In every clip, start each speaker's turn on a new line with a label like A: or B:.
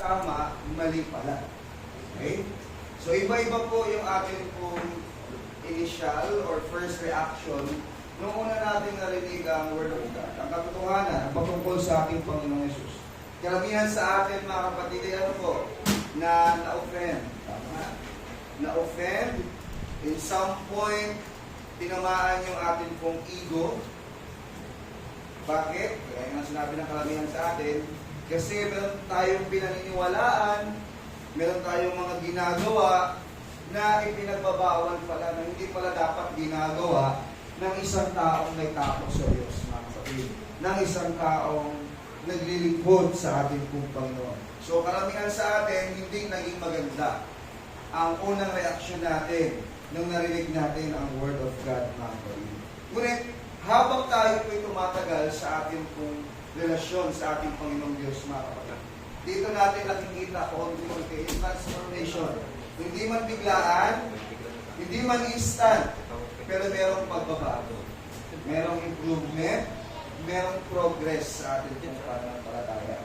A: tama, mali pala. Okay? So, iba-iba po yung ating pong initial or first reaction nung una natin narinig ang Word of God. Ang katotohanan, ang patungkol sa ating Panginoong Yesus. Karamihan sa atin, mga kapatid, ay ano po, na na-offend. Tama? Na-offend. In some point, tinamaan yung ating pong ego. Bakit? Kaya nga sinabi ng karamihan sa atin, kasi meron tayong pinaniniwalaan, meron tayong mga ginagawa na ipinagbabawal pala, na hindi pala dapat ginagawa ng isang taong may takot sa Diyos, mga kapatid. Ng isang taong naglilingkod sa ating pong Panginoon. So karamihan sa atin, hindi naging maganda ang unang reaksyon natin nung narinig natin ang Word of God, mga kapatid. Ngunit, habang tayo po'y tumatagal sa ating pong relasyon sa ating Panginoong Diyos, mga kapatid, dito natin nakikita konti-konti yung transformation. Hindi man biglaan, hindi man instant, pero merong pagbabago. Merong improvement, merong progress sa ating pong pananampalataya.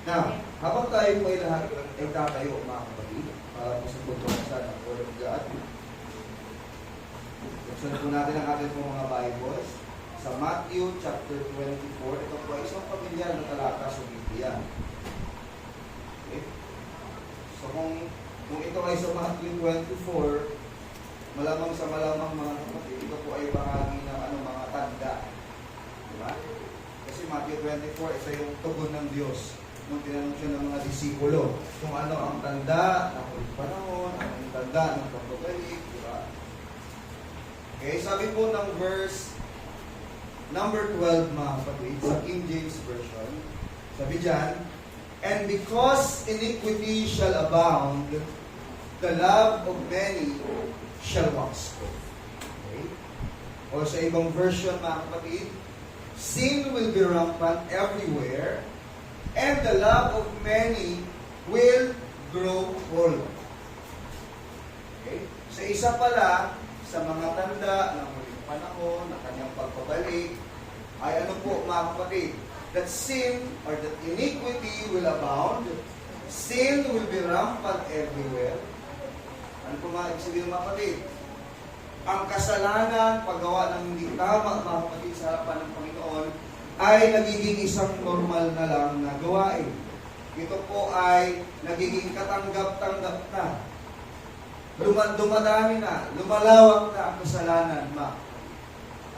A: Now, habang tayo po ay lahat ay tatayo, mga kapatid, para po sa pagbabasan ng Word of God, buksan po natin ang ating pong mga Bibles sa Matthew chapter 24. Ito po ay isang pamilyar na talata sa Biblia. Okay? So kung ito ay sa Matthew 24, malamang sa malamang, mga kapatid, ito po ay bahagi ng mga tanda. Diba? Kasi Matthew 24, isa yung tugon ng Diyos nung tinanong siya ng mga disipulo kung ano ang tanda ng huling panahon, ano ang tanda ng pagbabalik. Diba? Okay, sabi po ng verse number 12, mga kapatid, sa King James Version, sabi dyan, "And because iniquity shall abound, the love of many shall wax cold." Okay? O sa ibang version, mga kapatid, "Sin will be rampant everywhere, and the love of many will grow cold." Okay? Sa isa pala, sa mga tanda ng huling panahon, na kanyang pagpabalik, ay ano po, mga kapatid, that sin or that iniquity will abound, sin will be rampant everywhere. Ano po mga ibig sabihin, mga kapatid? Ang kasalanan, paggawa ng hindi tama, mga kapatid, sa harapan ng Panginoon, ay nagiging isang normal na lang na gawain. Ito po ay nagiging katanggap-tanggap na. Dumadami na, lumalawak na ang kasalanan, ma.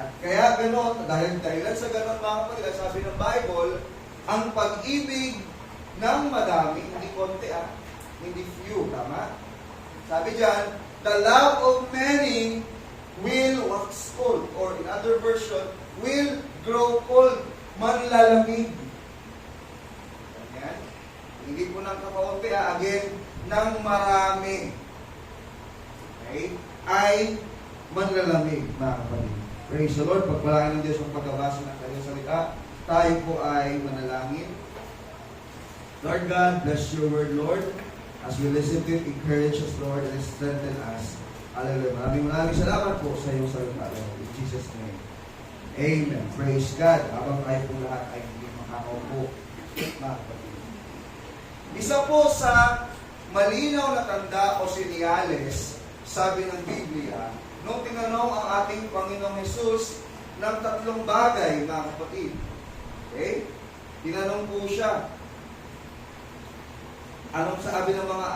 A: At kaya gano'n, dahilan sa gano'n, mga kapatid, sabi ng Bible, ang pag-ibig ng madami, hindi konti hindi few, tama? Sabi dyan, the love of many will wax cold, or in other version, will grow cold, manlalamig. Ganyan. Hindi po ng kakaunti, again, ng marami. Okay? Ay manlalamig, mga kapatid. Praise the Lord. Pagpalain ng Diyos ang pagbabasa ng kanyang salita. Tayo po ay manalangin. Lord God, bless your word, Lord. As we listen to it, encourage us, Lord, and strengthen us. Hallelujah. Maraming salamat po sa iyong salita, Lord. In Jesus' name. Amen. Praise God. Habang tayo po lahat ay hindi makakaupo. Mga kapatid. Isa po sa malinaw na tanda o sinyales, sabi ng Biblia, nung tinanong ang ating Panginoong Hesus ng tatlong bagay, mga kapatid. Okay? Tinanong po siya. Anong sabi ng mga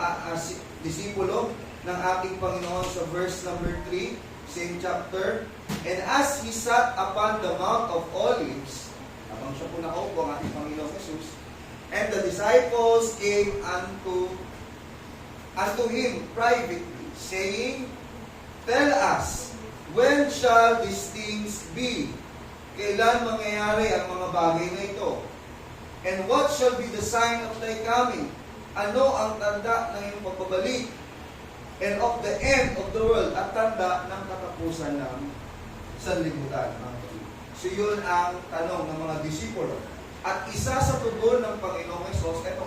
A: disipulo ng ating Panginoon sa verse number 3, same chapter? "And as he sat upon the Mount of Olives," habang siya po nakaupo ang ating Panginoong Hesus, "and the disciples came unto him privately, saying, Tell us, when shall these things be? Kailan mangyayari ang mga bagay na ito? And what shall be the sign of thy coming? Ano ang tanda ng iyong pagbabalik? And of the end of the world, at tanda ng katapusan ng sanlibutan." So yun ang tanong ng mga disipulo. At isa sa tugon ng Panginoong Hesus, ito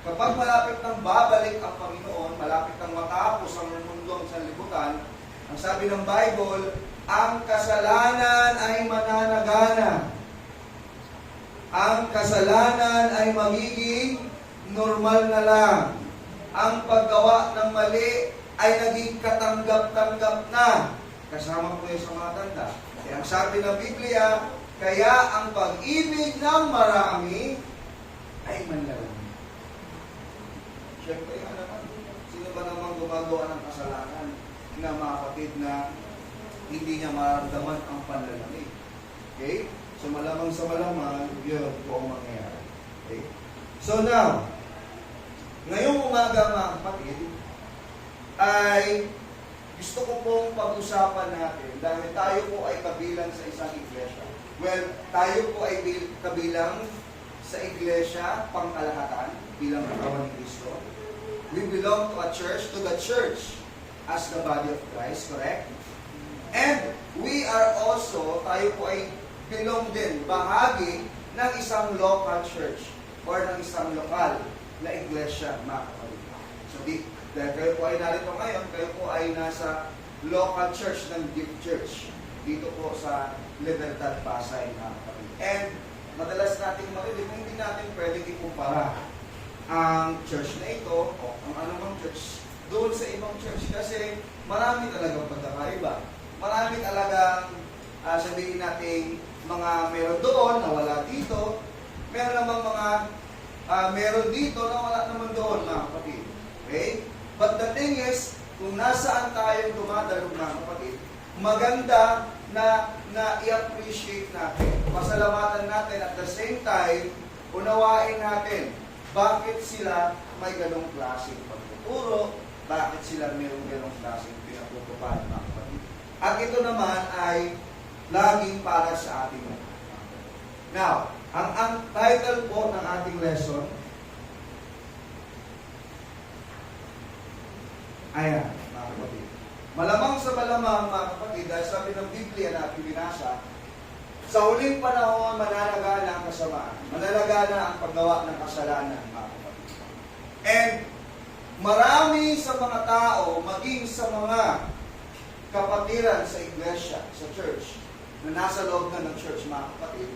A: kapag malapit nang babalik ang Panginoon, malapit nang matapos ang mundo ang sanlibutan, ang sabi ng Bible, ang kasalanan ay mananagana. ang kasalanan ay magiging normal na lang. Ang paggawa ng mali ay naging katanggap-tanggap na. Kasama ko yun sa mga tanda. Kaya ang sabi ng Biblia, kaya ang pag-ibig ng marami ay manlalaki. Siyempre, sino ba naman gumagawa ng kasalanan na mga kapatid na hindi niya mararamdaman ang panlalamig? Okay? So malamang sa malamang, yun po ang mangyayari. Okay? So now, ngayong umaga mga kapatid, ay gusto ko pong pag-usapan natin dahil tayo po ay kabilang sa isang iglesia. Well, tayo po ay kabilang sa iglesia pangkalahatan bilang katawan ni Kristo. We belong to a church, to the church as the body of Christ, correct? And we are also, tayo po ay belong din, bahagi ng isang local church or ng isang lokal na iglesia, mga kapatid. So, dahil kayo po ay narito ngayon, kayo po ay nasa local church ng Gift Church dito po sa Libertad, Pasay, mga kapatid. And madalas natin marinig, hindi natin pwedeng ikumpara ang church na ito o ang anumang church doon sa ibang church kasi marami talagang pagkakaiba. Marami talagang sabihin natin mga meron doon na wala dito, meron namang mga meron dito na wala naman doon, mga kapatid. Okay? But the thing is, kung nasaan tayo dumadalo, mga kapatid, maganda na i-appreciate natin, pasalamatan natin at the same time, unawain natin bakit sila may ganong klaseng pagtuturo, bakit sila mayroong ganong klaseng pinagtutupad, mga kapatid. At ito naman ay laging para sa ating mga. Now, ang title po ng ating lesson, ayan, mga kapatid. Malamang sa malamang, mga kapatid, dahil sabi ng Biblia na ating binasa, sa huling panahon, mananagana ang kasamaan. Mananagana ang paggawa ng kasalanan, mga kapatid. And marami sa mga tao, maging sa mga kapatiran sa iglesia, sa church, na nasa loob na ng church, mga kapatid,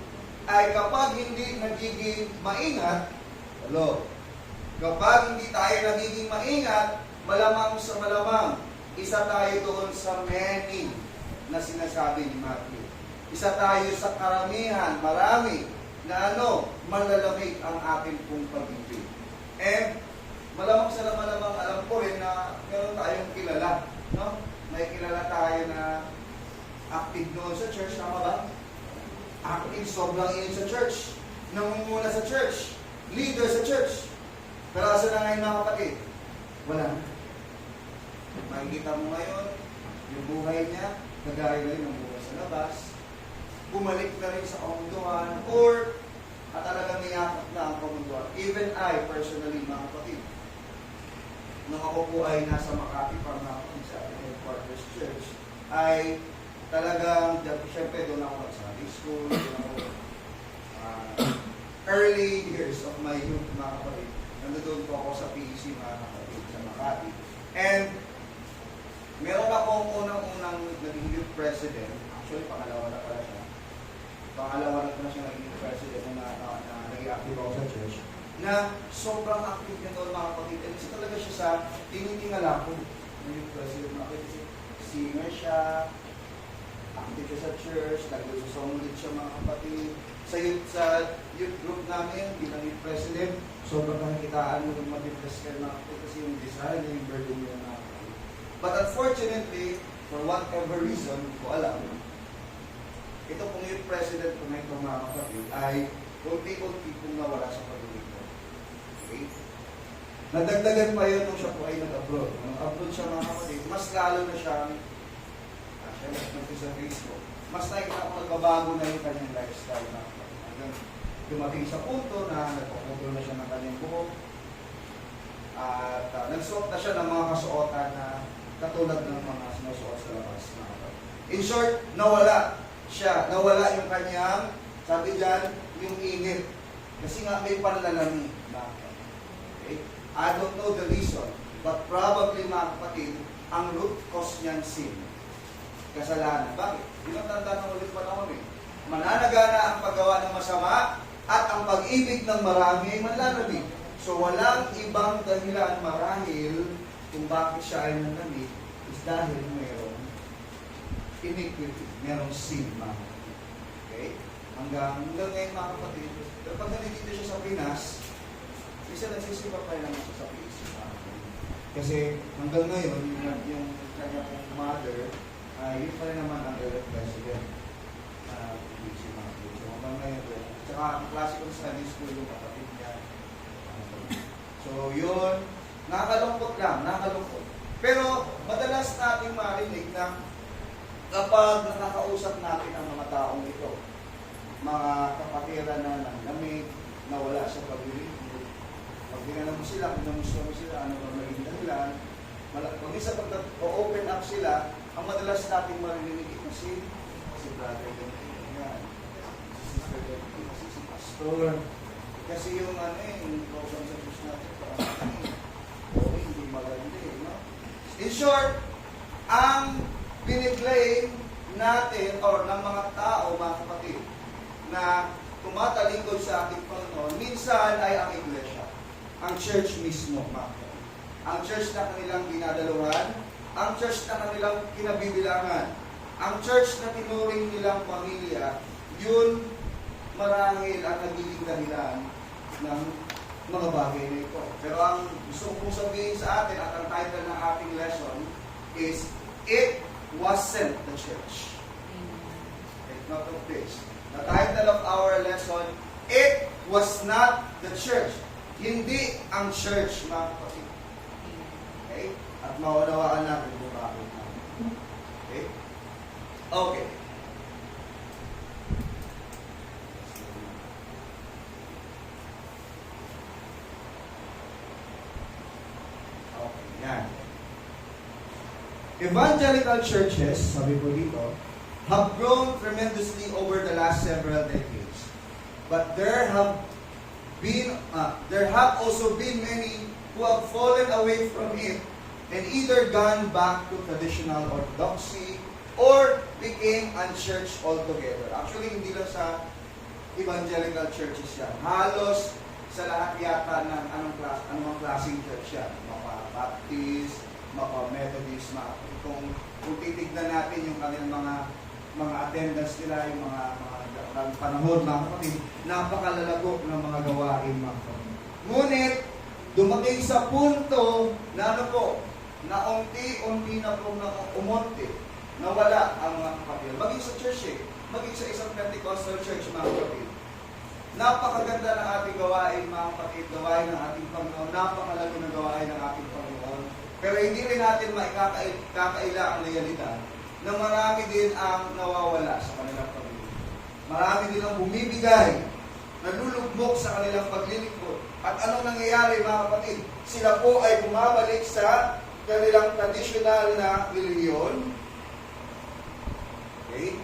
A: ay kapag hindi nagiging maingat, kapag hindi tayo nagiging maingat, malamang sa malamang, isa tayo doon sa many na sinasabi ni Matthew. Isa tayo sa karamihan, marami, na malalamig ang ating pong pag-ibig. And malamang sa malamang alam ko rin na meron tayong kilala. No? May kilala tayo na active doon sa church, tama ba? Active, sobrang init sa church. Nangunguna sa church. Leader sa church. Pero asa na ngayon, mga kapatid? Wala na. Makikita mo ngayon, yung buhay niya, nagaya na rin ang buhay sa labas, bumalik na rin sa kamunduhan, or at talagang niyakap na ang kamunduhan. Even I, personally, mga kapatid, nung ako po ay nasa Makati pa mga kapatid sa Headquarters Church, ay talagang, syempre doon ako sa Sunday school, doon ako, early years of my youth, mga kapatid, nandoon po ako sa PEC, mga kapatid, sa Makati. And meron akong unang-unang naging youth president. Actually, pangalawa na pala siya. Pangalawa na pala siya naging youth president na naging active ako sa church. Na sobrang active niya doon, mga kapatid. And isa talaga siya sa tinitingala ko ng youth president. Kasi singer siya, active siya sa church, nag-song lead siya, mga kapatid. Sa youth group namin, bilang youth president, sobrang nakikitaan mo ng mag-impress kayo, mga kapatid. Kasi yung design, yung burden niya, mga kapatid. But unfortunately, for whatever reason, hindi ko alam, ito pong yung president ko na ito, mga kapatid, ay unti-unti pong nawala sa pag-ibig ko. Okay? Nadagdagan pa yun nung siya po ay nag-abroad. Nung abroad siya, mga kapatid, mas lalo na siya, siya nag-nagpisa sa Facebook. Mas nakikita ko nagbabago na yung kanyang lifestyle, mga kapatid. Hanggang dumating sa punto na nagpapunto na siya ng kanyang buhok. At nagsuot na siya ng mga kasuotan na katulad ng mga sinusuot sa labas. In short, nawala siya. Nawala yung kanyang, sabi dyan, yung init. Kasi nga may panlalamig. Okay? I don't know the reason, but probably, mga kapatid, ang root cause niyan sin. Kasalanan. Bakit? Yung tanda ng ulit panahon eh. Mananagana ang paggawa ng masama At ang pag-ibig ng marami ay manlalamig. So walang ibang dahilan marahil kung bakit siya ay nanlamig is dahil mayroong iniquity, mayroong sin, mga kapatid. Okay? Hanggang ngayon, mga kapatid, pero pag nandito siya sa Pinas, isa nagsisipa pa lang siya sa Pinas. Kasi hanggang ngayon, yung kanyang mother, yun pa rin naman ang elected president. So hanggang ngayon, tsaka ang klase ko sa study school yung kapatid niya. So yun, nakakalungkot lang, nakakalungkot. Pero madalas natin marinig na kapag nakakausap natin ang mga taong ito, mga kapatiran na nanlamig, na wala sa paglilingkod, pag ginanong mo sila, kinamusta mo sila, ano ba maging dahilan, pag isa pag open up sila, ang madalas natin marinig ito si brother ganito yan, si sister ganito, si pastor, kasi yung yung program sa Diyos natin, hindi maganda no? In short, ang biniblame natin or ng mga tao, mga kapatid, na tumatalingkod sa ating Panginoon, minsan ay ang iglesia, ang church mismo, mga kapatid. Ang church na kanilang dinadaluhan, ang church na kanilang kinabibilangan, ang church na tinuring nilang pamilya, yun marahil ang nagiging dahilan ng mga bagay na ito. Pero ang gusto kong sabihin sa atin at ang title ng ating lesson is, It wasn't the church. Take note of this. The title of our lesson, It was not the church. Hindi ang church, mga kapatid. Okay? At maunawaan natin kung bakit natin. Okay? Okay. Okay, yan. Evangelical churches, sabi ko dito, have grown tremendously over the last several decades. But there have also been many who have fallen away from it and either gone back to traditional orthodoxy or became unchurched altogether. Actually, hindi lang sa evangelical churches yan. Halos sa lahat yata ng anong klaseng church yan. Maka-Baptist, maka-Methodist, kung titignan natin yung kanilang mga attendance nila, yung mga panahon, mga kapatid, napakalalago ng mga gawain, mga kapatid. Ngunit, dumating sa punto na na unti-unti na po umunti, nawala ang mga kapatid. Maging sa church maging sa isang Pentecostal church, mga kapatid. Napakaganda ng ating gawain, mga kapatid, gawain ng ating Panginoon, napakalago ng gawain ng ating Panginoon. Pero hindi rin natin kakaila ang realidad na marami din ang nawawala sa kanilang pamilya. Marami din ang bumibigay, nalulugmok sa kanilang paglilingkod. At anong nangyayari, mga kapatid? Sila po ay bumabalik sa kanilang tradisyonal na reliyon. Okay?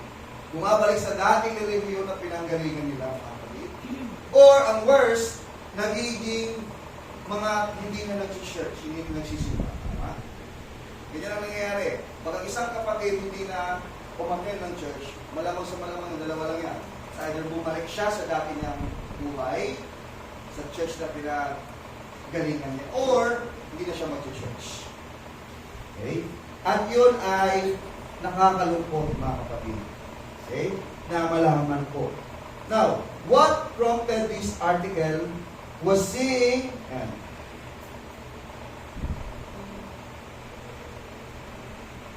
A: Bumabalik sa dating reliyon na pinanggalingan nila, mga kapatid. Or, ang worst, nagiging mga hindi na nag-church, hindi na nagsisimba. Ganyan ang nangyayari. Pag isang kapatid hindi na umattend ng church, malamang sa malamang, dalawa lang yan. Sa either bumalik siya sa dati niyang buhay, sa church na pinagalingan niya, or hindi na siya mag-church. Okay? At yun ay nakakalungkot, mga kapatid. Okay? Na malaman po. Now, what prompted this article was seeing,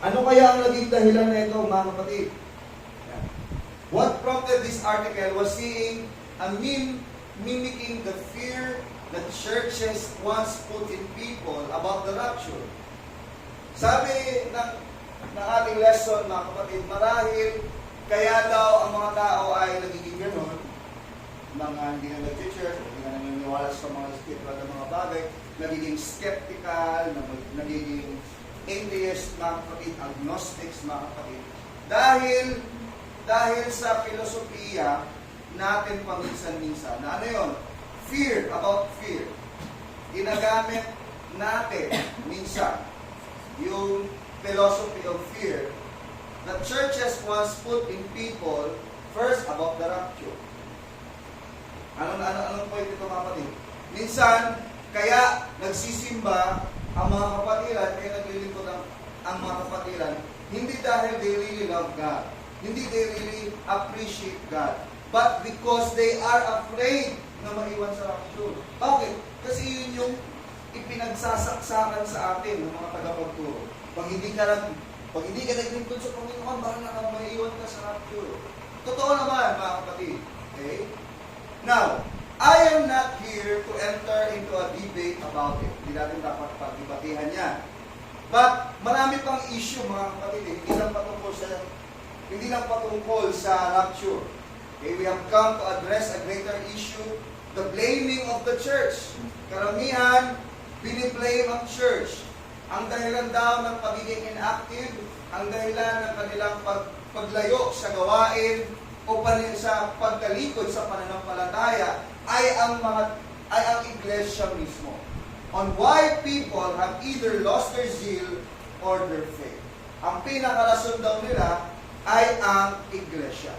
A: ano kaya ang naging dahilan na ito, mga kapatid? What prompted this article was seeing a meme mimicking the fear that churches once put in people about the rapture. Sabi ng ating lesson, mga kapatid, marahil kaya daw ang mga tao ay nagiging gano'n, mga hindi na nag-church, hindi na naniniwala sa mga spiritual na mga bagay, nagiging skeptical, nagiging atheist, mga kapatid, agnostics, mga kapatid. Dahil sa filosofiya natin paminsan-minsan, na ano yun? Fear, about fear. Ginagamit natin minsan yung philosophy of fear that churches once put in people first about the rapture. Anong point ito kapatid? Minsan, kaya nagsisimba ang mga kapatiran, kaya naglilingkod ang mga kapatiran, hindi dahil they really love God. Hindi they really appreciate God. But because they are afraid na maiwan sa rapture. Bakit? Kasi yun yung ipinagsasaksakan sa atin ng mga tagapagturo. Pag hindi ka naglingkod sa Panginoon, baka maiwan ka sa rapture. Totoo naman, mga kapatid. Okay? Now, I am not here to enter into a debate about it. Hindi natin dapat pagdibatihan yan. But, marami pang issue, mga kapatid. Hindi lang patungkol sa rapture. Okay, we have come to address a greater issue, the blaming of the church. Karamihan, biniblame ang church. Ang dahilan daw ng pagiging inactive, ang dahilan ng kanilang paglayo sa gawain o sa pagkalikod sa pananampalataya ay ang iglesia mismo. On why people have either lost their zeal or their faith. Ang pinakarason daw nila ay ang iglesia.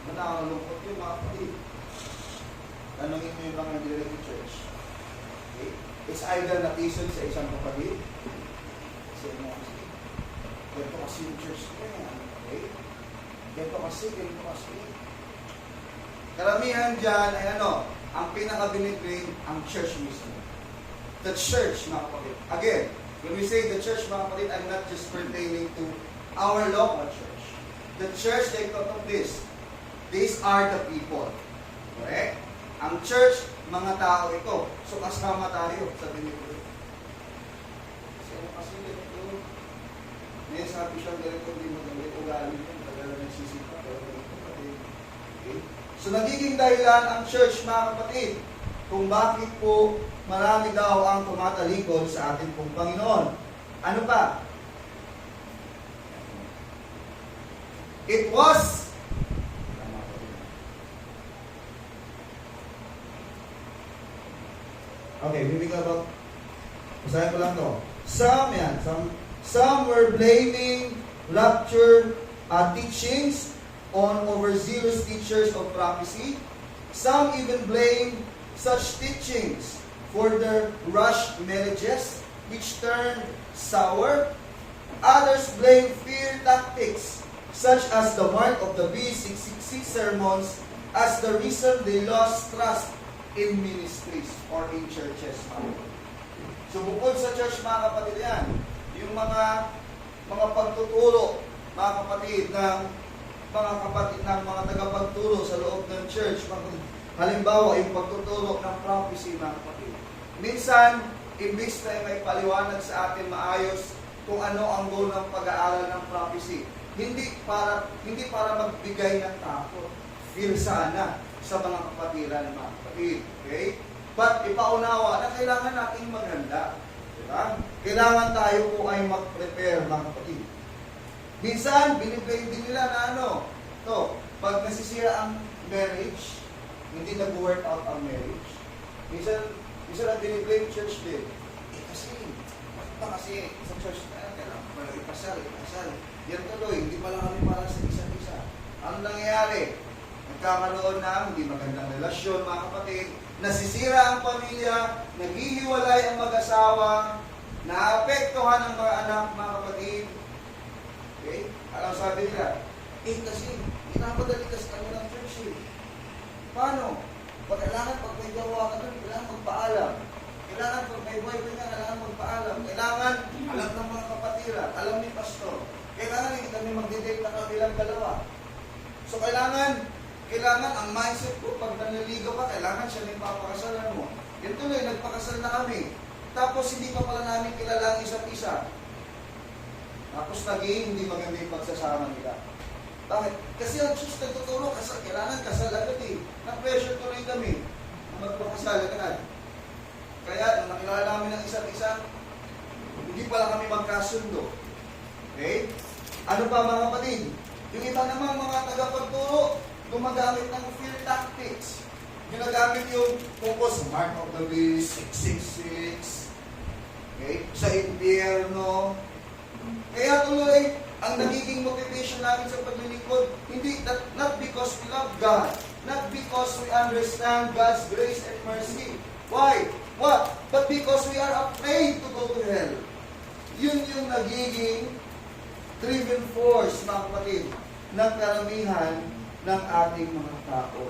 A: Nakakalungkot yung mga kapatid. Tanungin mo yung mga direct church. Okay? It's either natisod sa isang kapatid. Kasi mo kasi, ganito kasi yung church niya. Okay? Ganito kasi. Karamihan dyan ay ang pinaka-biniblame ang church mismo. The church, mga kapatid. Again, when we say the church, mga kapatid, I'm not just pertaining to our local church. The church, they thought of this. These are the people. Correct? Ang church, mga tao ito. So, kasama tayo sa biniblame. Kasi ganito. Ngayon sabi siya, ganito, hindi mo ganito, ugali mo, tagal na nagsisipa, pero ganito, okay? So, nagiging dahilan ang church, mga kapatid, kung bakit po marami daw ang tumatalikod sa ating pong Panginoon. Ano pa? It was okay, bibig about basahin ko lang to. Some were blaming rapture teachings on overzealous teachers of prophecy. Some even blame such teachings for their rushed marriages, which turned sour. Others blame fear tactics, such as the mark of the beast 666 sermons, as the reason they lost trust in ministries or in churches. So bukod sa church, mga kapatid yan, yung mga pagtuturo, mga kapatid, ng mga tagapagturo sa loob ng church. Halimbawa, yung pagtuturo ng prophecy, mga kapatid. Minsan, imbis na may paliwanag sa atin maayos kung ano ang goal ng pag-aaral ng prophecy. Hindi para magbigay ng takot. Feel sana sa mga kapatiran, mga kapatid. Okay? But ipaunawa na kailangan nating maganda. Diba? Kailangan tayo po ay mag-prepare, mga kapatid. Minsan, biniblame din nila na pag nasisira ang marriage, hindi nag-work out ang marriage. Minsan ang biniblame church din. Kasi sa church na kailangan ipasal. Yan tuloy, hindi pala kami para sa isa't isa. Ano nangyayari? Nagkakaroon ng hindi magandang relasyon, mga kapatid. Nasisira ang pamilya, naghihiwalay ang mag-asawa, naapektuhan ang mga anak, mga kapatid. Okay? Alam sabi nila, kasi pinapadali kasi kami ng church eh. Paano? Kailangan pag may gawa ka doon, kailangan magpaalam. Kailangan pag may boyfriend ka, kailangan magpaalam. Kailangan alam ng mga kapatira, alam ni pastor. Kailangan hindi kami magdidate na kabilang dalawa. So kailangan ang mindset ko, pag nanliligaw ka, kailangan siya na papakasalan mo. Yan tuloy, nagpakasal na kami. Tapos hindi pa pala namin kilala ang isa't isa. Tapos naging hindi maganda yung pagsasama nila. Bakit? Kasi ang Diyos nagtuturo, kailangan kasal agad eh. Na-pressure tuloy kami na magpakasal agad. Kaya, nung nakilala namin ng isa't isa, hindi pala kami magkasundo. Okay? Ano pa, mga kapatid? Yung iba namang mga tagapagturo, gumagamit ng fear tactics. Ginagamit yung focus, mark of the beast, 666, okay? Sa impyerno. Kaya tuloy, ang nagiging motivation namin sa paglilingkod, not because we love God, Not because we understand God's grace and mercy. Why? What? But because we are afraid to go to hell. Yun yung nagiging driving force, mga kapatid, ng karamihan ng ating mga tao.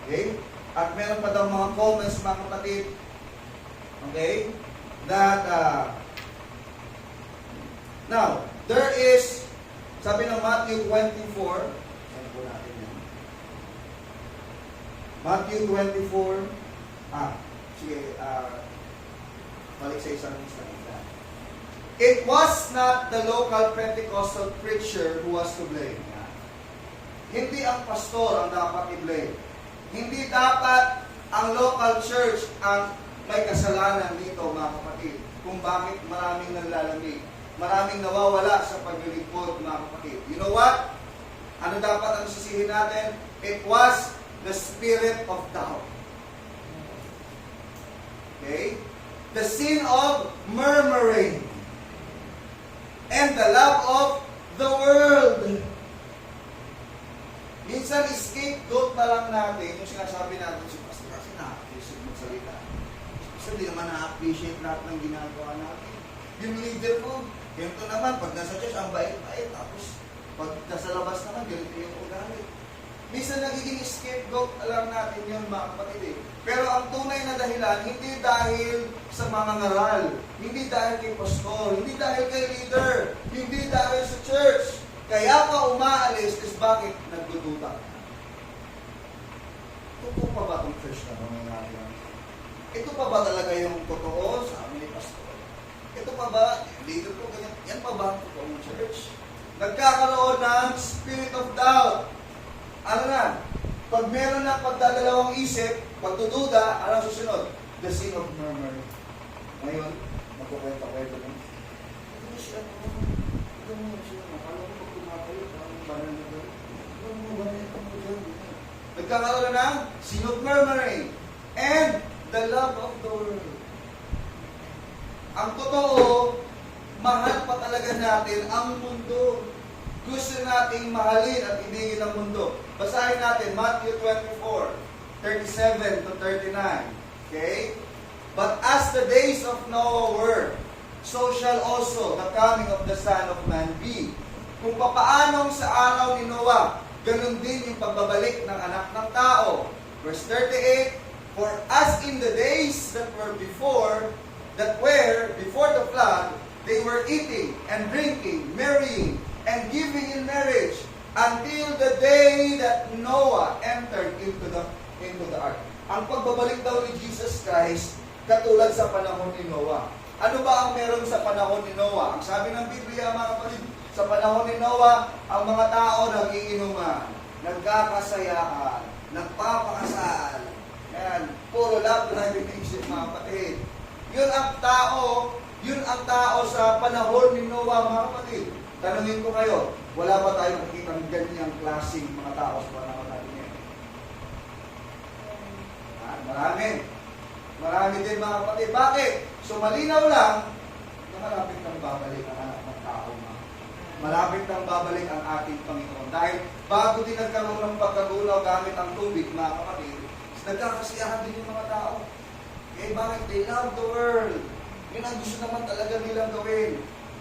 A: Okay? At meron pa daw mga comments, mga kapatid, okay, that, now, there is, sabi ng Matthew 24, saan po natin yan? Matthew 24, sige, balik sa isang lista. It was not the local Pentecostal preacher who was to blame. Hindi ang pastor ang dapat i-blame. Hindi dapat ang local church ang may kasalanan dito, mga kapatid, kung bakit maraming nanlalamig, maraming nawawala sa paglilingkod, mga kapatid. You know what? Ano dapat ang sisihin natin? It was the spirit of doubt. Okay? The sin of murmuring and the love of the world. Minsan, scapegoat na lang natin yung sinasabi natin si pastor kasi na-appreciate magsalita. Kasi hindi naman na-appreciate lahat ng ginagawa natin. Yung leader ko, ganito naman, pag nasa church, ang bait-bait. Tapos, pag nasa labas naman, ganito yung ugali. Minsan, nagiging scapegoat lang natin yun, mga kapatid. Pero ang tunay na dahilan, hindi dahil sa mga ngaral, hindi dahil kay pastor, hindi dahil kay leader, hindi dahil sa church. Kaya ka umaalis is bakit nagdududa? Totoo pa ba itong church na nangyayari? Ito pa ba talaga yung totoo sa amin ni pastor? Ito pa ba, leader ko, ganyan, yan pa ba ang totoong church? Nagkakaroon ng spirit of doubt. Ano na? Pag meron na pagdadalawang isip, pagdududa, ano susunod? The sin of murmuring. Ngayon, magkukwenta-kwenta mo. Ito siya, ito mo siya, akala ko pag kumakayo, parang banan na doon. Ito mo, banan mo dyan. Nagkakaroon ng sin of murmuring and the love of the world. Ang totoo, mahal pa talaga natin ang mundo. Gusto nating mahalin at ibigin ang mundo. Basahin natin Matthew 24, 37 to 39. Okay? But as the days of Noah were, so shall also the coming of the Son of Man be. Kung papaanong sa araw ni Noah, ganun din yung pagbabalik ng anak ng tao. Verse 38, for as in the days that were before the flood, they were eating and drinking, marrying, and giving in marriage until the day that Noah entered into the ark. Ang pagbabalik daw ni Jesus Christ katulad sa panahon ni Noah. Ano ba ang meron sa panahon ni Noah? Ang sabi ng Biblia, mga kapatid, sa panahon ni Noah, ang mga tao nagiinuman, nagkakasayahan, nagpapakasal. Yan, puro love relationship, mga kapatid. Yun ang tao sa panahon ni Noah, mga kapatid. Tanungin ko kayo, wala ba tayong nakikita ng ganyang klaseng mga tao sa panahon natin ngayon? Marami din, mga kapatid. Bakit? So malinaw lang, na malapit nang babalik ang anak ng tao. Malapit nang babalik ang ating Panginoon. Dahil bago din nagkaroon ng pagkagunaw gamit ang tubig, mga kapatid, nagkakasiyahan din yung mga tao. Eh bakit? They love the world. Yun ang gusto naman talaga nilang gawin.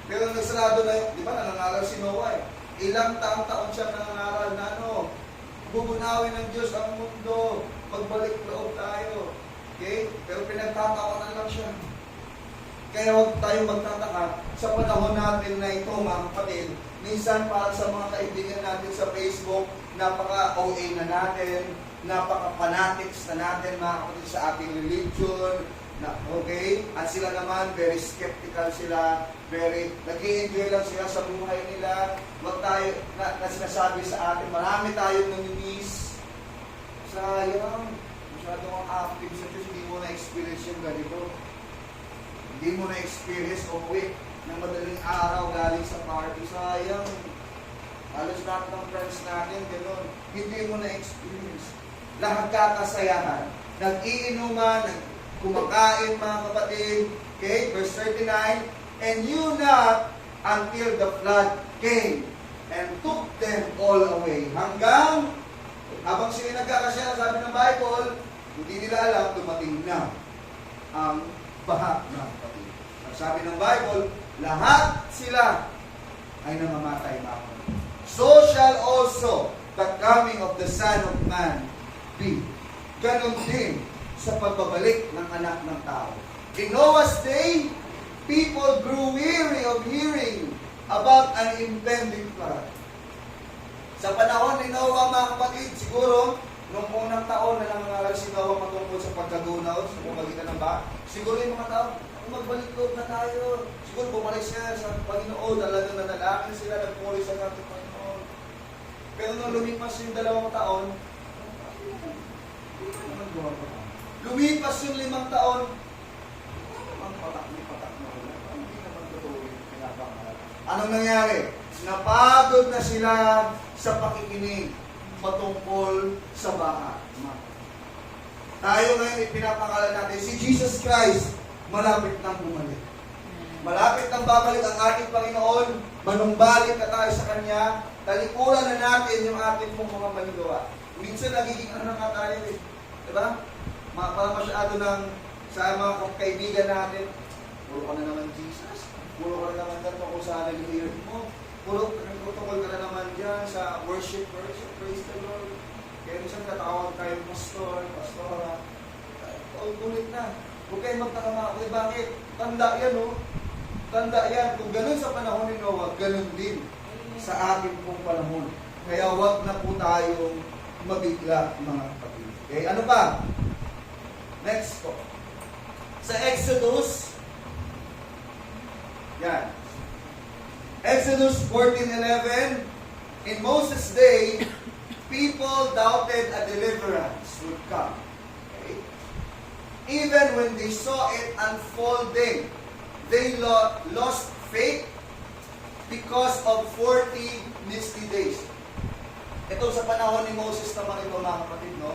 A: Pero nagsarado na, di ba, nangangaral si Noah eh. Ilang taon siya nangangaral na bubunawin ng Diyos ang mundo, magbalik loob tayo. Okay? Pero pinagtatawanan lang siya. Kaya huwag tayo magtataka sa panahon natin na ito, mga kapatid. Minsan para sa mga kaibigan natin sa Facebook, napaka-OA na natin, napaka-fanatics na natin, mga kapatid, sa ating religion. Okay? At sila naman, very skeptical sila, very, nag-i-enjoy lang sila sa buhay nila. Wag tayo, na sinasabi sa atin, marami tayong namimiss. Sayang, masyadong ang active sa Diyos, hindi mo na-experience yung ganito. Hindi mo na-experience umuwi ng madaling araw galing sa party. Sayang, halos lahat ng friends natin, gano'n. Hindi mo na-experience. Lahat kakasayahan. Nag-iinuman, kumakain, mga kapatid. Okay, verse 39, and knew not until the flood came and took them all away. Hanggang Habang sila nagkakasya, sabi ng Bible, hindi nila alam, dumating na ang baha ng kapatid. Ang sabi ng Bible, lahat sila ay namamatay mga kapatid. So shall also the coming of the Son of Man be. Ganon din sa pagbabalik ng anak ng tao. In Noah's day, people grew weary of hearing about an impending flood. Sa panahon ni Noah, mga kapatid, siguro, nung unang taon na nangangaral si Noah matungkol sa pagkagunaw, sa pamagitan ng baha, siguro yung mga tao, magbalik-loob na tayo. Siguro bumalik siya sa Panginoon, talagang nanalangin sila, nagpuri sa ating Panginoon. Pero nung lumipas yung 2 taon, lumipas yung 5 taon, ang patak na wala. Hindi naman totoo yung pinapangaral. Anong nangyari? Napagod na sila sa pakikinig patungkol sa baha. Tayo ngayon ipinapangalan natin, si Jesus Christ, malapit nang bumalik. Malapit nang babalik ang ating Panginoon, manumbalik na tayo sa Kanya, talikuran na natin yung ating mga manigawa. Minsan nagiging ano nga tayo eh. Diba? Parang masyado ng sa mga kaibigan natin, puro ka na naman Jesus, puro ka na naman dito kung saan nag-hear mo, puro protocol ka na naman dyan sa worship, praise the Lord. Kaya minsan katawag kayo, pastora, ulit na. Huwag kayo magtaka mga kapatid, bakit? Tanda yan, oh. Tanda yan. Kung ganun sa panahon ni Noah, ganun din sa akin pong panahon. Kaya huwag na po tayong mabigla, mga kapatid. Okay, ano pa? Next po. Sa Exodus, yan. Exodus 14:11, in Moses' day, people doubted a deliverance would come. Okay? Even when they saw it unfolding, they lost faith because of 40 misty days. Ito sa panahon ni Moses naman ito, mga kapatid, no?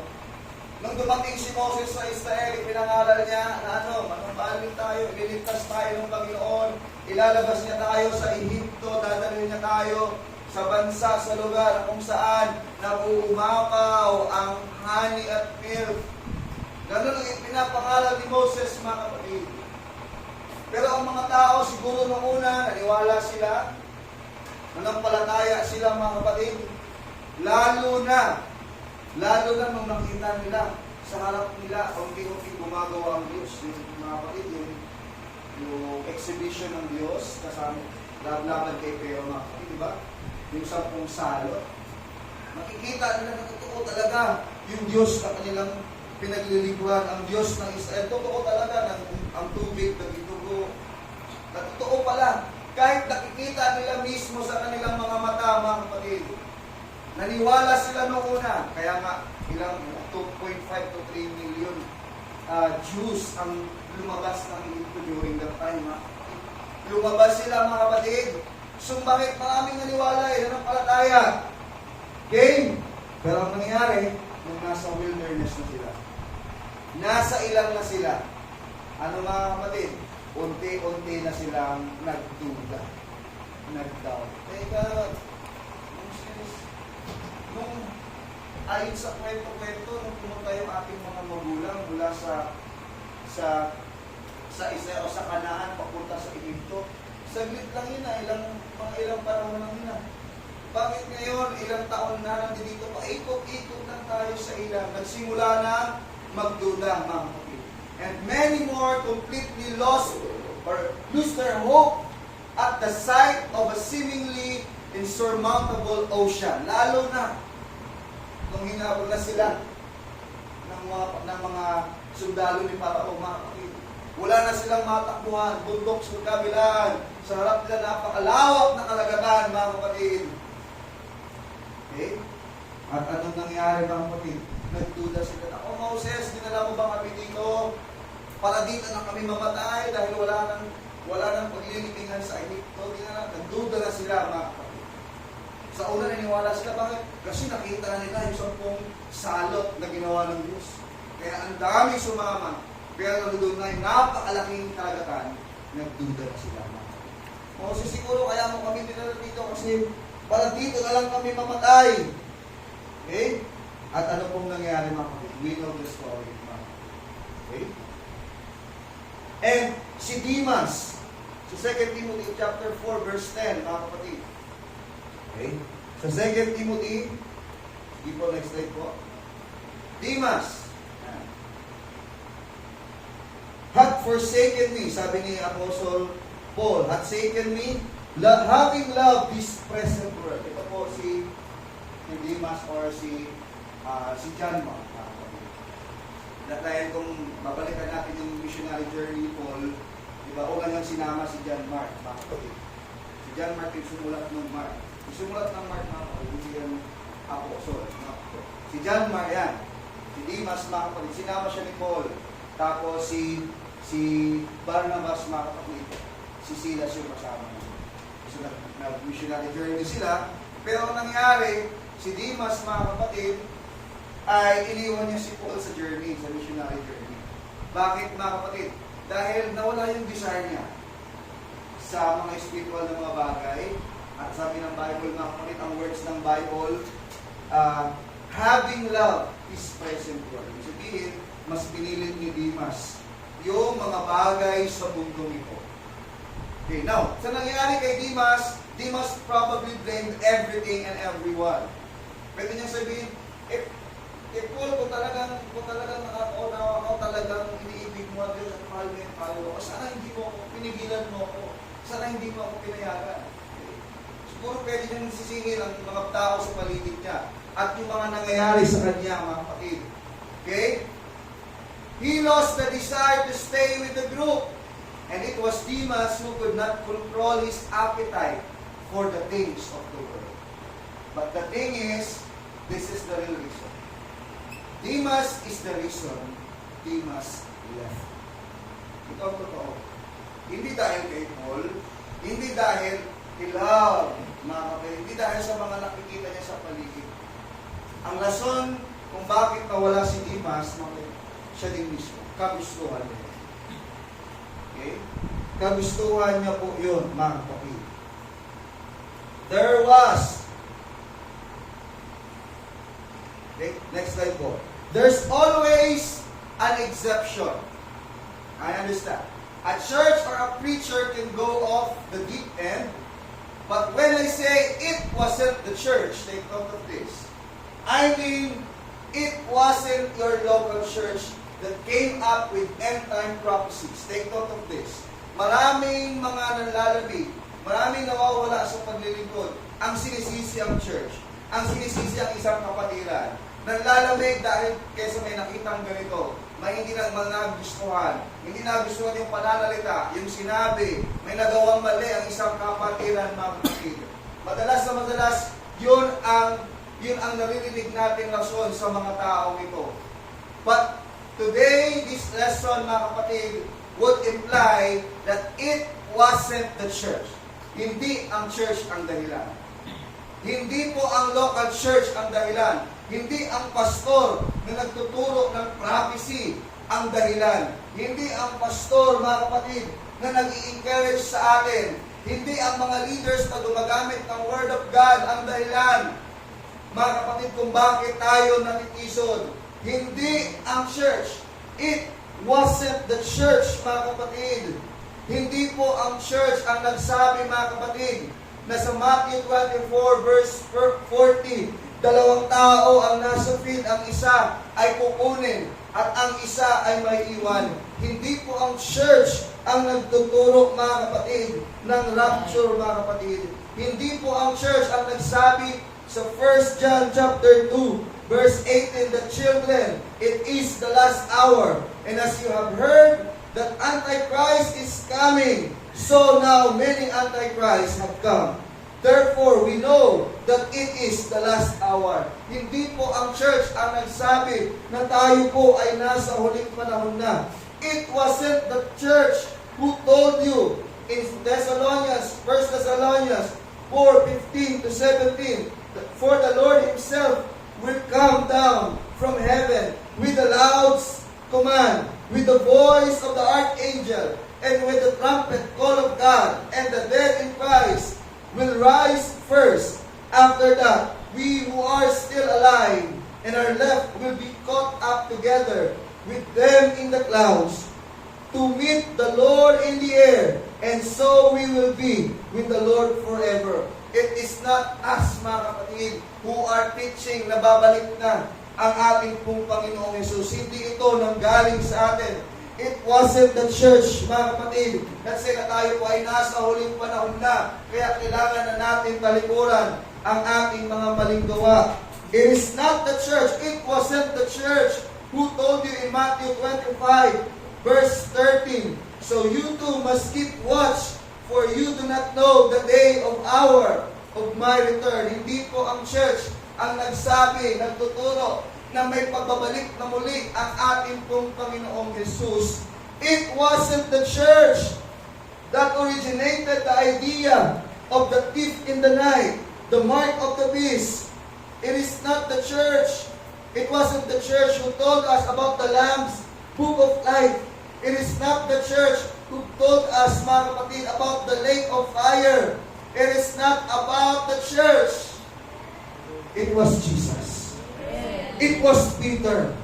A: Nung dumating si Moses sa Israel, pinangaral niya na manumbalin tayo, ililigtas tayo ng Panginoon, ilalabas niya tayo sa Ehipto, dadalhin niya tayo sa bansa, sa lugar kung saan nauumakaw ang honey at milk. Ganun ang pinapangaral ni Moses, mga kapatid. Pero ang mga tao, siguro nung una, naniwala sila, nanampalataya sila, mga kapatid. Lalo na nung nakita nila sa harap nila, unti-unti gumagawa ang Diyos. Yung mga kapatid, yung exhibition ng Diyos, kasama, laban kay Pero, mga kapatid, diba? Yung 10 salot. Makikita nila na totoo talaga yung Diyos na kanilang pinaglilingkuran, ang Diyos ng Israel. Totoo talaga, ang tubig, nagitugo. Na totoo pala, kahit nakikita nila mismo sa kanilang mga mata, mga kapatid. Naniwala sila noong una, kaya nga ilang 2.5 to 3 million Jews ang lumabas ng Egypt during that time. Lumabas sila, mga kapatid. So bakit maraming naniwala nanampalataya? Okay? Pero ang nangyari, nung nasa wilderness na sila, nasa ilang na sila, ano mga kapatid? Unti-unti na silang nagduda, nag-doubt. Teka, nung ayon sa kwento-kwento, nung pumunta yung ating mga magulang mula sa Israel o sa Kanaan papunta sa Egypto, saglit lang yun mga ilang panahon lang yun. Bakit ngayon, ilang taon na nandito pa, ikot-ikot lang tayo sa ilang, nagsimula na magduda, mga kapatid. And many more completely lost or lose their hope at the sight of a seemingly insurmountable ocean. Lalo na nung hinabol na sila ng mga sundalo ni Parao, mga kapatid. Wala na silang matakbuhan, bundok sa kabilaan, sa harap nila napakalawak na kalagatan, mga kapatid. Okay? At anong nangyari, mga kapatid? Nagduda sila na, Moses, dinala mo ba kami dito? Para dito na kami mamatay dahil wala nang paglilibingan sa Egypto. Nagduda na sila, mga kapatid. Sa una naniwala sila, bakit? Kasi nakita nila yung 10 salot na ginawa ng Diyos. Kaya ang daming sumama. Pero doon na yung napakalaking kalagatan, nagduda na sila. Moses, siguro kaya mo kami dinala dito kasi para dito na lang kami mamatay. Okay? At ano pong nangyari mga kapatid? We know the story. Okay? And si Demas, sa 2 Timothy chapter 4 verse 10, mga kapatid. Okay? Sa 2 Timothy, sige po, next slide po. Demas had forsaken me, sabi ni Apostle Paul, had forsaken me, having loved this present world. Ito po si Demas or si John Mark. Dahil kung babalikan natin yung missionary journey ni Paul, di ba, una niyang sinama si John Mark. Si John Mark yung sumulat ng Mark. Yung sumulat ng Mark, hindi yung apostle. Si John Mark yan. Si Demas, mga kapatid, sinama siya ni Paul. Tapos si Barnabas, mga kapatid, si Silas yung kasama niya. So nag-missionary journey sila. Pero ang nangyari, si Demas, mga kapatid, ay iniwan niya si Paul sa journey, sa missionary journey. Bakit, mga kapatid? Dahil nawala yung desire niya sa mga spiritual na mga bagay. At sabi ng Bible, mga kapatid, ang words ng Bible, having love is present world. Ibig sabihin, mas pinilit ni Demas yung mga bagay sa mundong ito. Okay, now, sa nangyari kay Demas, Demas probably blamed everything and everyone. Pwede niya sabihin, Paul, kung talagang ako talagang iniibig mo at Diyos at mahal mo yung palo ko, sana hindi mo ako, pinigilan mo ako, sana hindi mo ako pinayagan. Okay. Siguro pwede niyang sisingil ang mga tao sa paligid niya at yung mga nangyayari sa kanya, mga kapatid. Okay? He lost the desire to stay with the group. And it was Demas who could not control his appetite for the things of the world. But the thing is, this is the real reason. Demas is the reason Demas left. Ito ang totoo. Hindi dahil kay Paul, hindi dahil kay love, mga kapatid, hindi dahil sa mga nakikita niya sa paligid. Ang rason kung bakit nawala si Demas, siya din mismo. Kagustuhan niya. Okay? Kagustuhan niya po yun, mga kapatid. There was, okay, next slide po. There's always an exception. I understand. A church or a preacher can go off the deep end, but when I say it wasn't the church, take note of this. I mean, it wasn't your local church that came up with end-time prophecies. Take note of this. Maraming mga nanlalabig, maraming nawawala sa paglilingkod. Ang sinisisi ang church. Ang sinisisi ang isang kapatiran. Nanlalamig dahil kaysa may nakitang ganito, may hindi nagustuhan. Hindi nagustuhan yung pananalita, yung sinabi, may nagawang mali ang isang kapatiran, mga kapatid. Madalas na madalas, yun ang naririnig natin rason sa mga taong ito. But today, this lesson, mga kapatid, would imply that it wasn't the church. Hindi ang church ang dahilan. Hindi po ang local church ang dahilan. Hindi ang pastor na nagtuturo ng prophecy ang dahilan. Hindi ang pastor, mga kapatid, na nag-i-encourage sa atin. Hindi ang mga leaders na gumagamit ng Word of God ang dahilan. Mga kapatid, kung bakit tayo natitison. Hindi ang church. It wasn't the church, mga kapatid. Hindi po ang church ang nagsabi, mga kapatid, na sa Matthew 24 verse 40, dalawang tao ang nasa field, ang isa ay kukunin at ang isa ay may iwan. Hindi po ang church ang nagtuturo, mga kapatid, ng rapture, mga kapatid. Hindi po ang church ang nagsabi sa 1 John chapter 2 verse 18, the children, it is the last hour. And as you have heard that Antichrist is coming, so now many Antichrists have come. Therefore, we know that it is the last hour. Hindi po ang church ang nagsabi na tayo po ay nasa huling panahon na. It wasn't the church who told you in Thessalonians, 1 Thessalonians 4:15 to 17, for the Lord Himself will come down from heaven with a loud command, with the voice of the archangel, and with the trumpet call of God, and the dead in Christ will rise first. After that, we who are still alive and our left will be caught up together with them in the clouds to meet the Lord in the air, and so we will be with the Lord forever. It is not us, mga kapatid, who are teaching na babalik na ang ating pong Panginoong Yesus. Hindi ito nanggaling sa atin. It wasn't the church, mga kapatid, kasi na tayo po ay nasa huling panahon na, kaya kailangan na natin talikuran ang ating mga maling gawa. It is not the church. It wasn't the church who told you in Matthew 25, verse 13, so you too must keep watch, for you do not know the day of hour of my return. Hindi po ang church ang nagsabi, nagtuturo, na may pagbabalik na muli ang ating pong Panginoong Jesus. It wasn't the church that originated the idea of the thief in the night, the mark of the beast. It is not the church. It wasn't the church who told us about the Lamb's book of life. It is not the church who told us, mga kapatid, about the lake of fire. It is not about the church. It was Jesus. It was Peter.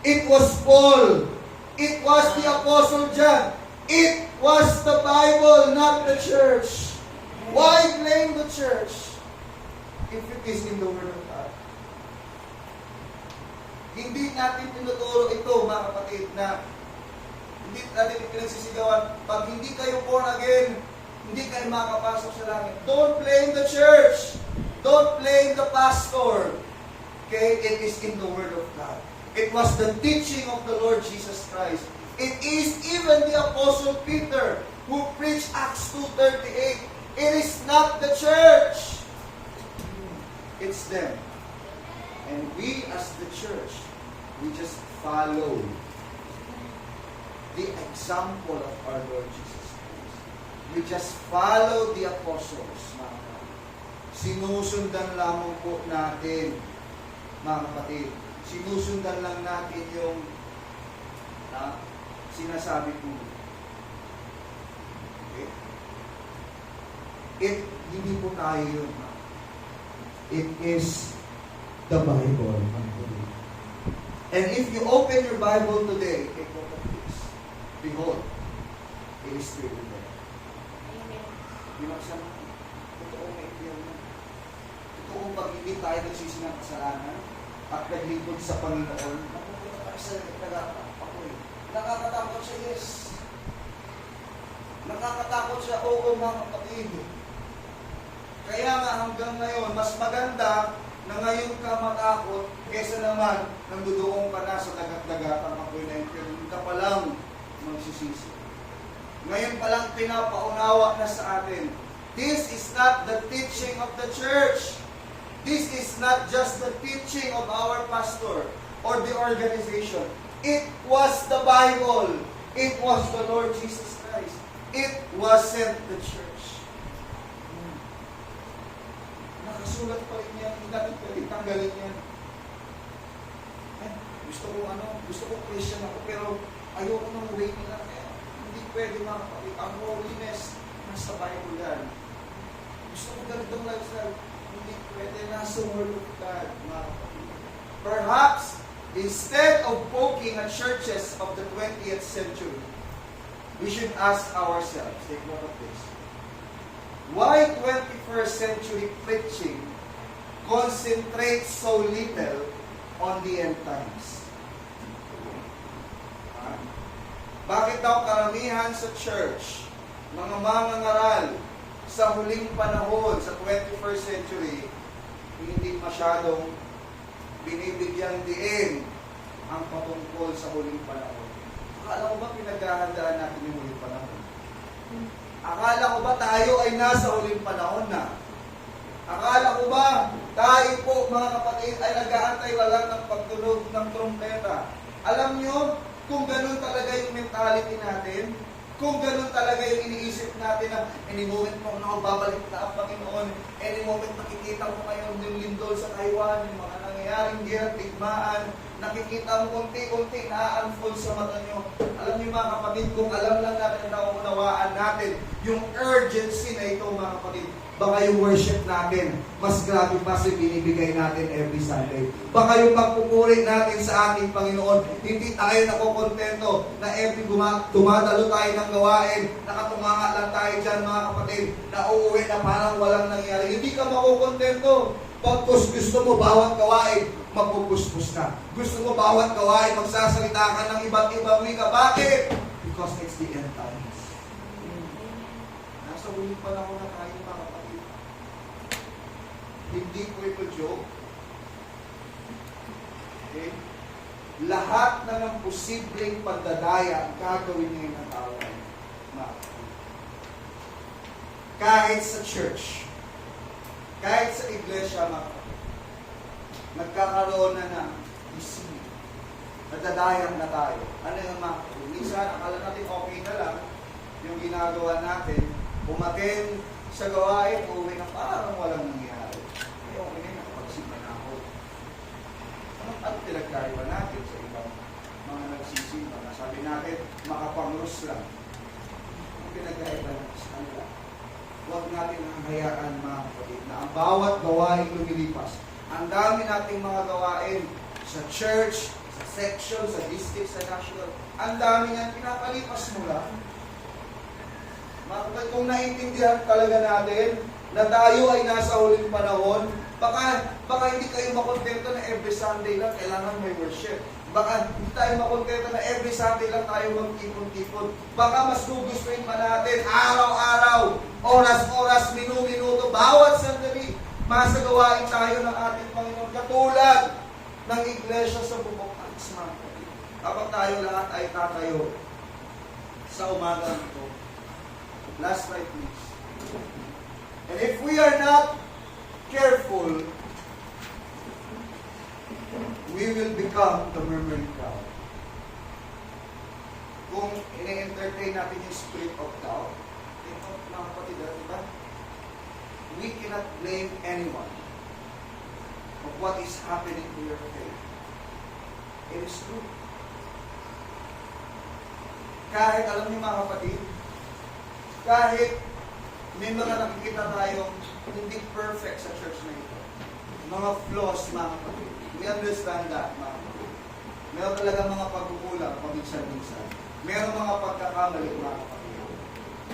A: It was Paul. It was the Apostle John. It was the Bible, not the church. Why blame the church if it is in the Word of God? Hindi natin tinuturo ito, mga kapatid, na hindi natin pinagsisigawan. Pag hindi kayo born again, hindi kayo makapasok sa langit. Don't blame the church. Don't blame the pastor. Okay? It is in the Word of God. It was the teaching of the Lord Jesus Christ. It is even the Apostle Peter who preached Acts 2:38. It is not the church. It's them. And we as the church, we just follow the example of our Lord Jesus Christ. We just follow the apostles, mga kapatid. Sinusundan lamang po natin, mga kapatid. Sinusundan lang natin yung sinasabi po. Okay? Hindi po tayo yun. It is the Bible. And if you open your Bible today, take note of this. Behold, it is written there.
B: Amen.
A: Binaksan mo. Totoo may iyan mo. Totoo pag hindi tayo nagsisi ng kasalanan at naglingkod sa Panginoon, napupunta tayo sa nagkakapoy. Nakakatakot siya, yes. Nakakatakot siya, oo, mga kapatid. Kaya nga hanggang ngayon, mas maganda na ngayon ka matakot kesa naman nandudoong ka na sa dagat-dagatang apoy na impyerno. Hindi ka pa lang magsisisi. Ngayon pa lang pinapaunawa na sa atin. This is not the teaching of the church. This is not just the teaching of our pastor or the organization. It was the Bible. It was the Lord Jesus Christ. It wasn't the church. Nakasulat pa rin yan, hindi natin pwede tanggalin yan. Gusto ko Christian ako, pero ayoko ng way nila. Hindi pwede, mga kapatid. Ang holiness, nasa Bible yan. Gusto ko ganitong lifestyle, hindi pwede, nasa Word of God, mga kapatid. Perhaps, instead of poking at churches of the 20th century, we should ask ourselves, take note of this, why 21st century preaching concentrates so little on the end times? Bakit daw karamihan sa church, mga mangangaral sa huling panahon, sa 21st century, hindi masyadong binibigyang diin ang patungkol sa huling panahon? Akala ko ba pinaghahandaan natin yung huling panahon? Akala ko ba tayo ay nasa huling panahon na? Akala ko ba tayo po, mga kapatid, ay nag-aantay lang ng pagtunog ng trompeta? Alam nyo, kung ganun talaga yung mentality natin, kung ganun talaga yung iniisip natin na any moment mo na babalik na ang Panginoon, any moment makikita mo ngayon yung lindol sa Taiwan, yung mga nangyayaring gera, tigmaan, nakikita mo unti-unti na-unfold sa mata nyo. Alam niyo mga kapatid, kung alam lang natin na unawaan natin yung urgency na ito mga kapatid, baka yung worship natin, mas grabe pa sa binibigay natin every Sunday. Baka yung pagpupuri natin sa ating Panginoon, hindi tayo nakokontento na every dumadalo tayo ng gawain, nakatunganga lang tayo dyan mga kapatid, na uuwi na parang walang nangyari. Hindi ka makokontento. Pagkus gusto mo bawat gawain, mapupuspos ka. Gusto mo bawat gawain, magsasalita ka ng iba't ibang wika. Bakit? Because it's the end times. Nasa huling panahon na tayo mga kapatid. Hindi ko ito joke. Okay? Lahat na ng posibleng pagdadaya ang gagawin ngayon ng tao. Kahit sa church, kahit sa iglesia, nagkakaroon na ng isip. Nadadayang na tayo. Ano yung mga minsan, akala natin okay na lang yung ginagawa natin, umaten sa gawain, uwi na parang walang nangyari. Ay, okay na, nakapagsimba na ako. Ano pinagkaiba natin sa ibang mga nagsisimba na sabi natin, makapangros lang. Ano pinagkaiba natin sa kanila? Huwag natin hayaan mga kapatid na ang bawat gawain lumilipas. Ang dami nating mga gawain sa church, sa section, sa district, sa national. Ang dami niyan, pinapalipas mo lang. Mga kapatid, kung naiintindihan talaga natin na tayo ay nasa huling panahon, baka hindi kayo makontento na every Sunday lang kailangan may worship. Baka hindi tayo makontento na every Sunday lang tayo magtipon-tipon. Baka mas gugustuhin pa natin araw-araw, oras-oras, minuto, bawat sandali, masagawain tayo ng ating Panginoon. Katulad ng iglesia sa bubong ng Ismael. Kapag tayo lahat ay tatayo sa umaga nito. Last slide please. And if we are not careful, we will become the murmuring crowd. Kung ine-entertain natin yung spirit of doubt, ito mga kapatid, diba? We cannot blame anyone of what is happening to your faith. It is true. Kahit, alam niyo mga kapatid, kahit may mga nakikita tayong hindi perfect sa church na ito, mga flaws mga kapatid, we understand that, mga kapatid. Meron talaga mga pagkukulang, paminsan-minsan. Meron mga pagkakamali, mga kapatid.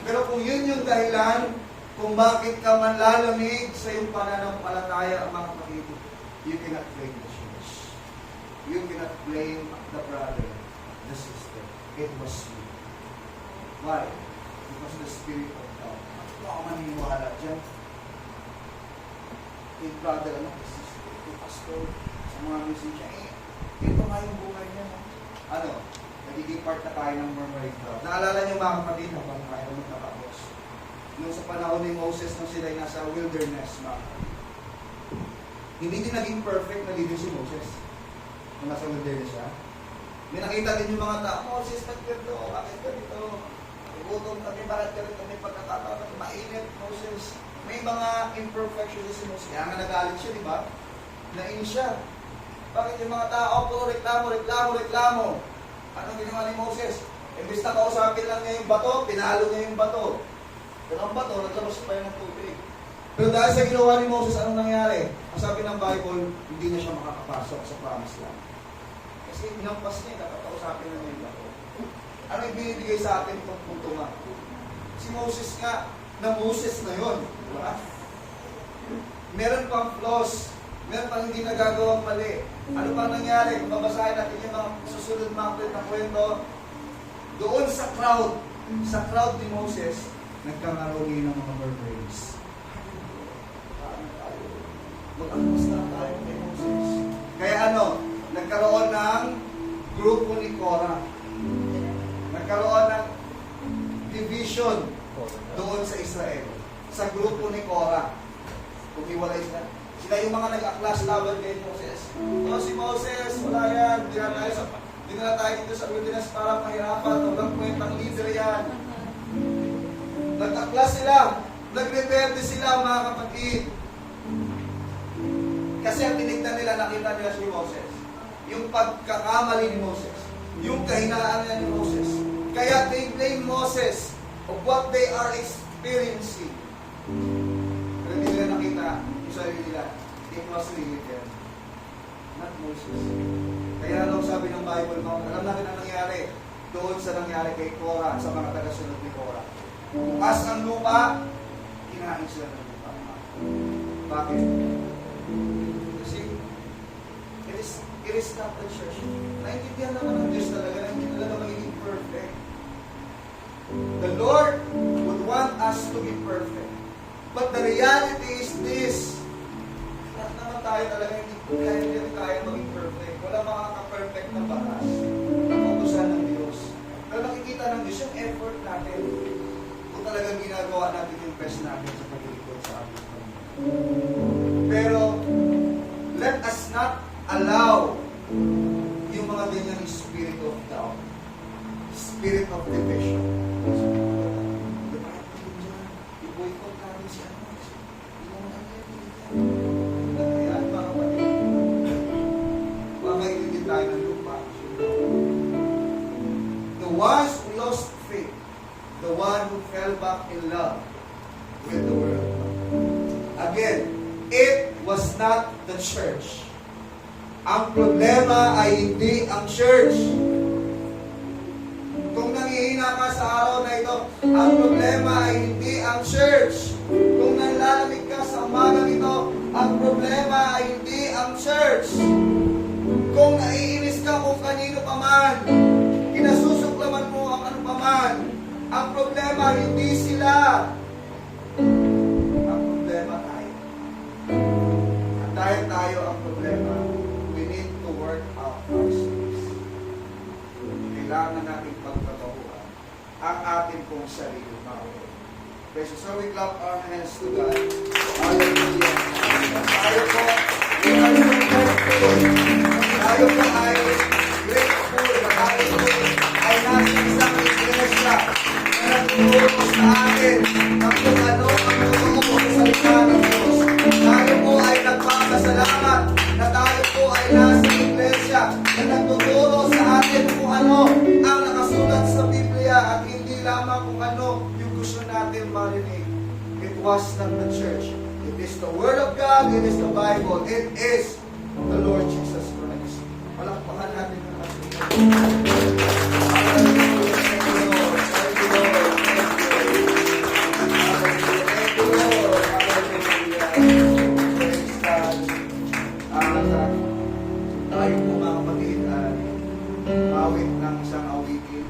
A: Pero kung yun yung dahilan, kung bakit ka man lalamig sa iyong pananampalataya, mga kapatid, you cannot blame the church. You cannot blame the brother, the sister. It was you. Why? Because the Spirit of God. Ako ako maniniwala dyan. Kay brother, sister, kay pastor, sa mga musician, ito nga yung buhay niya. Nagiging part na tayo ng murmuring crowd. Naalala niyo mga kapatid, habang tayo magkakapos. Nung sa panahon ni Moses, nung sila ay nasa wilderness, mga kapatid. Hindi din naging perfect na leader si Moses. Nung nasa wilderness siya. May nakita din yung mga tao, Moses, nagpirdo, bakit ka dito? Gutom kami, bakit ka rin kami pagkakataon? Mainit, Moses. May mga imperfections si Moses. Kaya nga nagalit siya, di ba? Nainis siya. Bakit yung mga tao, puro reklamo? Anong ginawa ni Moses? Imbis na kausapin lang niya yung bato, pinalo niya yung bato. Pero ang bato, naglabas pa yun ng tubig. Pero dahil sa ginawa ni Moses, anong nangyari? Ang sabi ng Bible, hindi na siya makakapasok sa promised land. Kasi hinampas niya, nakakausapin na niya yung bato. Ano yung binibigay sa atin itong punto nga? Si Moses nga, na Moses na yun. Diba? Meron pang flaws. Meron pang hindi nagagawang mali. Ano pang nangyari? Kung babasahin natin yung mga susunod mga na kwento, doon sa crowd ni Moses, nagkakaroon ng mga murmurings. Mag-almas na tayo kay Moses. Kaya nagkaroon ng grupo ni Korah. Nagkaroon ng division doon sa Israel. Sa grupo ni Korah. Kumiwalay sila. Sila yung mga nag-aklas laban kay Moses. Si Moses, wala yan. Hindi na tayo dito sa wilderness para mahirapan. Walang kwentang leader yan. Nag-aklas sila. Nag-rebelde sila, mga kapatid. Kasi ang tinignan nila, nakita nila si Moses. yung pagkakamali ni Moses, yung kahinaan niya ni Moses. Kaya they blame Moses of what they are experiencing. Pero hindi nila nakita yung sarili nila. It was really them, not Moses. Kaya ano sabi ng Bible, alam natin ang nangyari doon sa nangyari kay Korah at sa mga tagasunod ni Korah. Bukas ang lupa, kinain sila ng lupa. Bakit? Kasi it is not the church. Naintindihan naman ng Diyos talaga na hindi talaga magiging perfect. The Lord would want us to be perfect. But the reality is this. Lahat naman tayo talaga hindi tayo maging perfect. Wala makaka-perfect na batas. Nakutusan ng Diyos. Pero nakikita ng Diyos yung effort natin. Kung talagang ginagawa natin yung best natin sa paglilingkod sa ating Panginoon. Pero, let us not allow yung mga ganyang spirit of doubt, spirit of division. I-boycott namin si ano. Hindi mo nangyari. Kaya, mga kapatid, makakailin tayo ng lupa. The ones who lost faith, the one who fell back in love with the world. Again, it was not the church. Ang problema ay hindi ang church. Kung nangihina ka sa araw na ito, ang problema ay hindi ang church. Kung nanlalamig ka sa umagang ito, ang problema ay hindi ang church. Kung naiinis ka kung kanino pa man, kinasusuklaman mo ang ano pa man, ang problema hindi sila. Ang problema tayo. At dahil tayo ang problema, we need to work out our sins. Kailangan natin pagtrabahuan ang ating pong sarili. Okay, so we clap our hands to God. Hallelujah. Tayo po, we are so grateful. Tayo po ay grateful na tayo po ay nasa isang iglesia na nagtuturo sa atin ang kung ano ang totoo sa salita ng Diyos. Tayo po ay nagpapasalamat na tayo po ay nasa iglesia na nagtuturo sa atin kung ano ang nakasulat sa Biblia at hindi lamang kung ano yung gusto natin marinig. It was not the church. It is the Word of God. It is the Bible. It is the Lord Jesus Christ. Palakpakan natin ang ating tayo po mga kapatid ay mawit ng isang awitin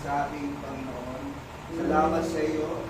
A: sa ating Panginoon. Salamat sa iyo.